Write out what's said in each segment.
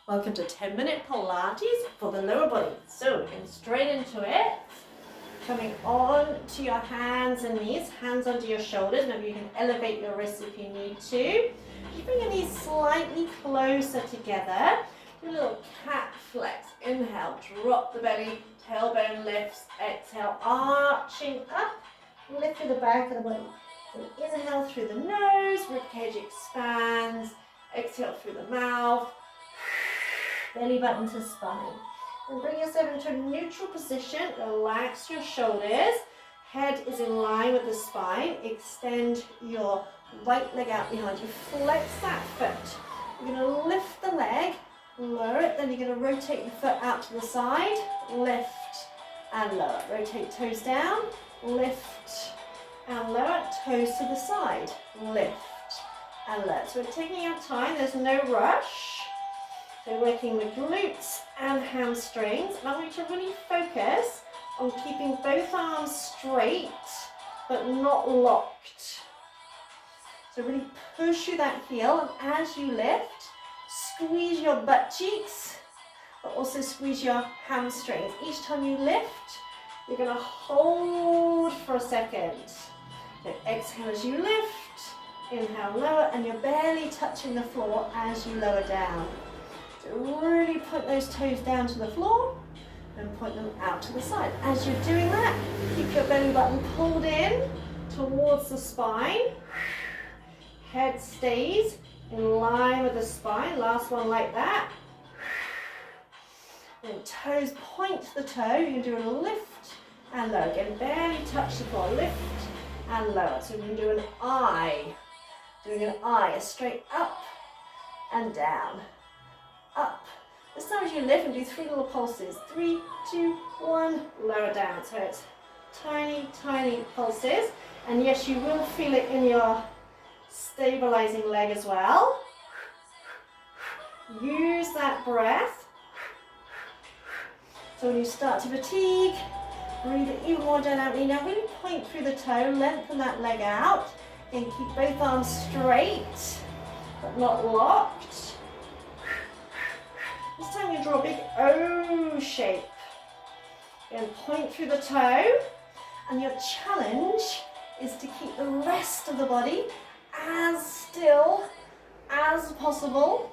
Welcome to 10-minute Pilates for the lower body. So, getting straight into it. Coming on to your hands and knees, hands under your shoulders. Maybe you can elevate your wrists if you need to. Just bring your knees slightly closer together. Do a little cat flex. Inhale, drop the belly, tailbone lifts. Exhale, arching up. Lift through the back of the body. So inhale through the nose, ribcage expands. Exhale through the mouth. Belly button to spine. And bring yourself into a neutral position. Relax your shoulders. Head is in line with the spine. Extend your right leg out behind you. Flex that foot. You're going to lift the leg, lower it. Then you're going to rotate your foot out to the side. Lift and lower. Rotate toes down. Lift and lower. Toes to the side. Lift and lower. So we're taking our time. There's no rush. So working the glutes and hamstrings. And I want you to really focus on keeping both arms straight, but not locked. So really push through that heel, and as you lift, squeeze your butt cheeks, but also squeeze your hamstrings. Each time you lift, you're going to hold for a second. So exhale as you lift, inhale, lower, and you're barely touching the floor as you lower down. So really point those toes down to the floor and point them out to the side. As you're doing that, keep your belly button pulled in towards the spine. Head stays in line with the spine. Last one like that. Then toes point to the toe. You can do a lift and lower. Again, barely touch the floor. Lift and lower. So we can do an I. Doing an I, a straight up and down. Up. This time as you lift, and do 3 little pulses. 3, 2, 1, lower down. So it's tiny, tiny pulses. And yes, you will feel it in your stabilizing leg as well. Use that breath. So when you start to fatigue, breathe it even more dynamically. Now really point through the toe, lengthen that leg out, and keep both arms straight, but not locked. This time you draw a big O shape. And point through the toe. And your challenge is to keep the rest of the body as still as possible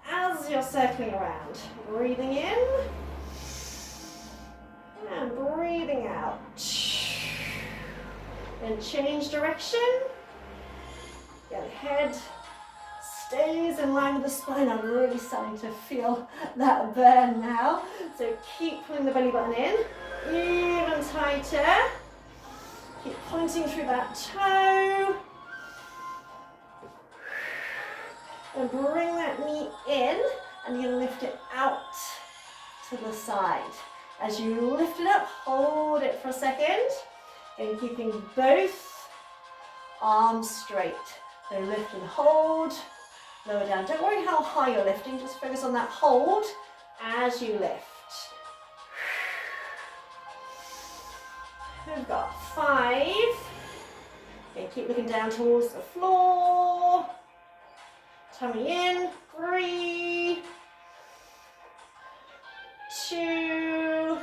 as you're circling around. Breathing in and breathing out. Then change direction. Get head stays in line with the spine. I'm really starting to feel that burn now. So keep pulling the belly button in, even tighter. Keep pointing through that toe. And bring that knee in, and you're going to lift it out to the side. As you lift it up, hold it for a second, and keeping both arms straight. So lift and hold. Lower down. Don't worry how high you're lifting, just focus on that hold as you lift. We've got 5. Okay, keep looking down towards the floor. Tummy in. 3, 2,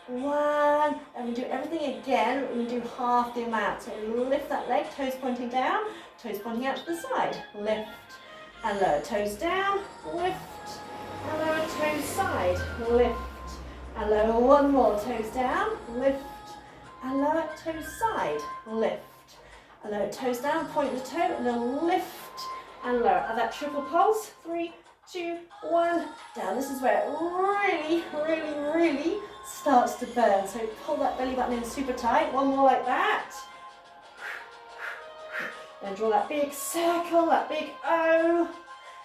1. And we do everything again, but we do half the amount. So lift that leg, toes pointing down. Toes pointing out to the side. Lift and lower. Toes down. Lift and lower. Toes side. Lift and lower. One more. Toes down. Lift and lower. Toes side. Lift and lower. Toes down. Point the toe and then lift and lower. And that triple pulse. 3, 2, 1. Down. This is where it really starts to burn. So pull that belly button in super tight. One more like that. Then draw that big circle, that big O.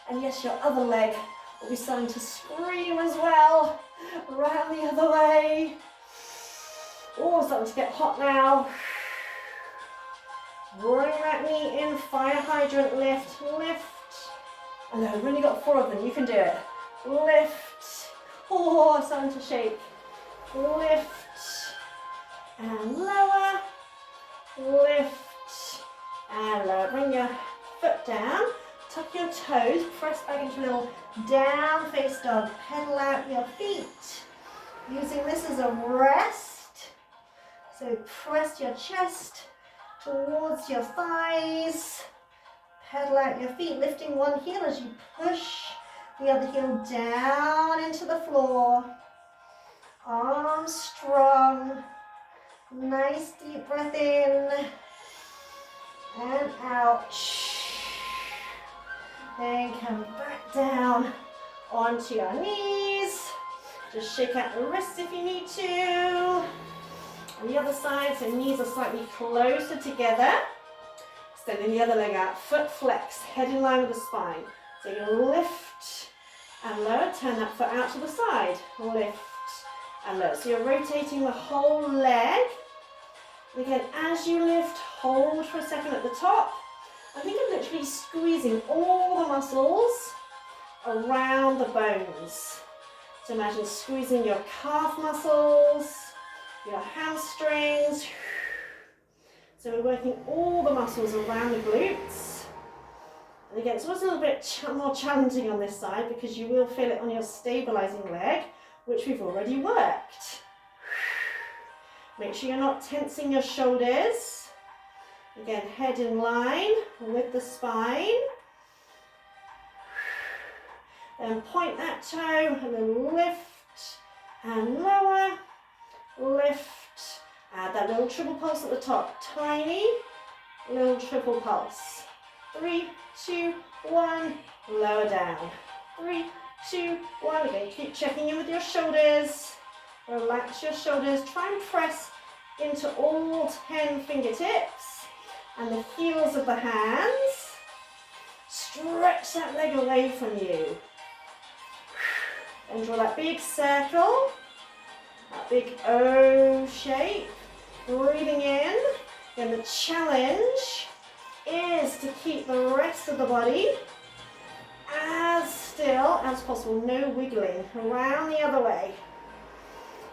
And yes, your other leg will be starting to scream as well. Round the other way. Oh, starting to get hot now. Bring that knee in, fire hydrant, lift, lift. And I've really got 4 of them, you can do it. Lift. Oh, starting to shake. Lift. And lower. Lift. And lower. Bring your foot down. Tuck your toes, press back into a little down face dog. Pedal out your feet. Using this as a rest. So press your chest towards your thighs. Pedal out your feet, lifting one heel as you push the other heel down into the floor. Arms strong. Nice deep breath in and out. Then come back down onto your knees. Just shake out the wrists if you need to. On the other side, so knees are slightly closer together. Extending the other leg out, foot flex, head in line with the spine. So you lift and lower, turn that foot out to the side. Lift and lower. So you're rotating the whole leg. And again, as you lift, hold for a second at the top. I think I'm literally squeezing all the muscles around the bones. So imagine squeezing your calf muscles, your hamstrings. So we're working all the muscles around the glutes. And again, it's always a little bit more challenging on this side because you will feel it on your stabilizing leg, which we've already worked. Make sure you're not tensing your shoulders. Again, head in line with the spine. Then point that toe and then lift and lower, lift. Add that little triple pulse at the top. Tiny little triple pulse. 3, 2, 1, lower down. 3, 2, 1. Again, keep checking in with your shoulders. Relax your shoulders. Try and press into all 10 fingertips and the heels of the hands. Stretch that leg away from you. And draw that big circle, that big O shape. Breathing in. And the challenge is to keep the rest of the body as still as possible. No wiggling. Around the other way.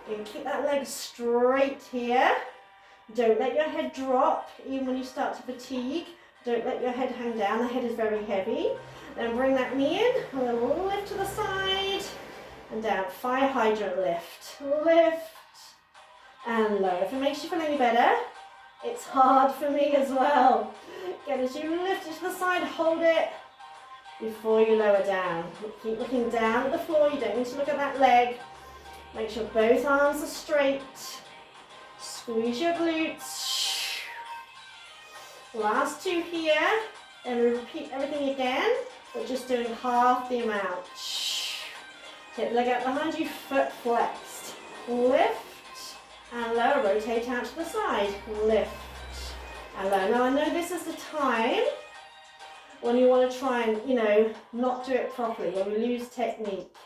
And keep that leg straight here. Don't let your head drop, even when you start to fatigue. Don't let your head hang down. The head is very heavy. Then bring that knee in. A little lift to the side. And down. Fire hydrant lift. Lift. And lower. If it makes you feel any better, it's hard for me as well. Again, as you lift it to the side, hold it before you lower down. Keep looking down at the floor. You don't need to look at that leg. Make sure both arms are straight. Squeeze your glutes. Last 2 here. And we repeat everything again, but just doing half the amount. Take the leg out behind you, foot flexed. Lift and lower, rotate out to the side. Lift and lower. Now I know this is the time when you want to try and, not do it properly, when we lose technique.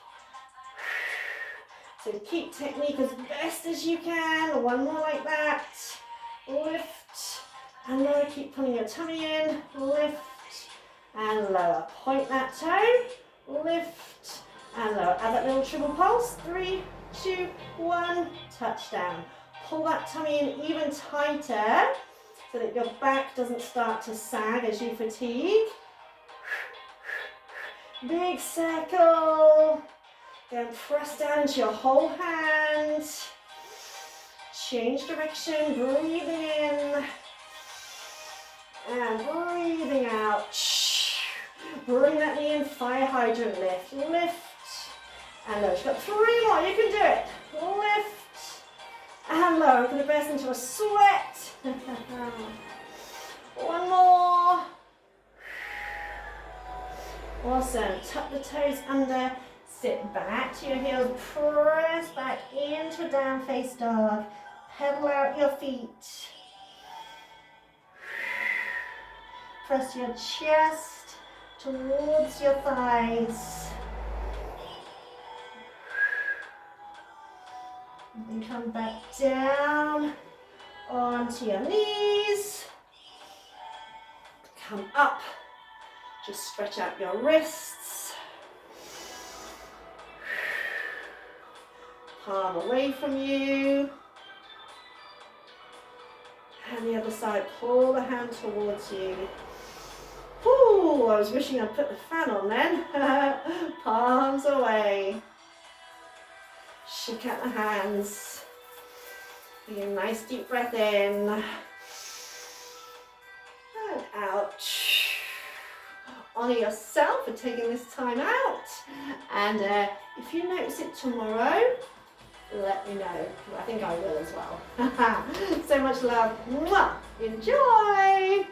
So keep technique as best as you can. One more like that. Lift and lower. Keep pulling your tummy in. Lift and lower. Point that toe. Lift and lower. Add that little triple pulse. 3, 2, 1. Touchdown. Pull that tummy in even tighter so that your back doesn't start to sag as you fatigue. Big circle. Then press down into your whole hand. Change direction, breathing in and breathing out. Bring that knee in, fire hydrant lift. Lift and lower. You've got 3 more, you can do it. Lift and lower. I'm going to burst into a sweat. One more. Awesome. Tuck the toes under. Sit back to your heels, press back into down face dog. Pedal out your feet. Press your chest towards your thighs. And then come back down onto your knees. Come up. Just stretch out your wrists. Palm away from you. And the other side, pull the hand towards you. Woo. Ooh, I was wishing I'd put the fan on then. Palms away. Shake out the hands. Take a nice deep breath in. And out. Honour yourself for taking this time out. And if you notice it tomorrow, let me know. I think I will as well. So much love. Mwah. Enjoy.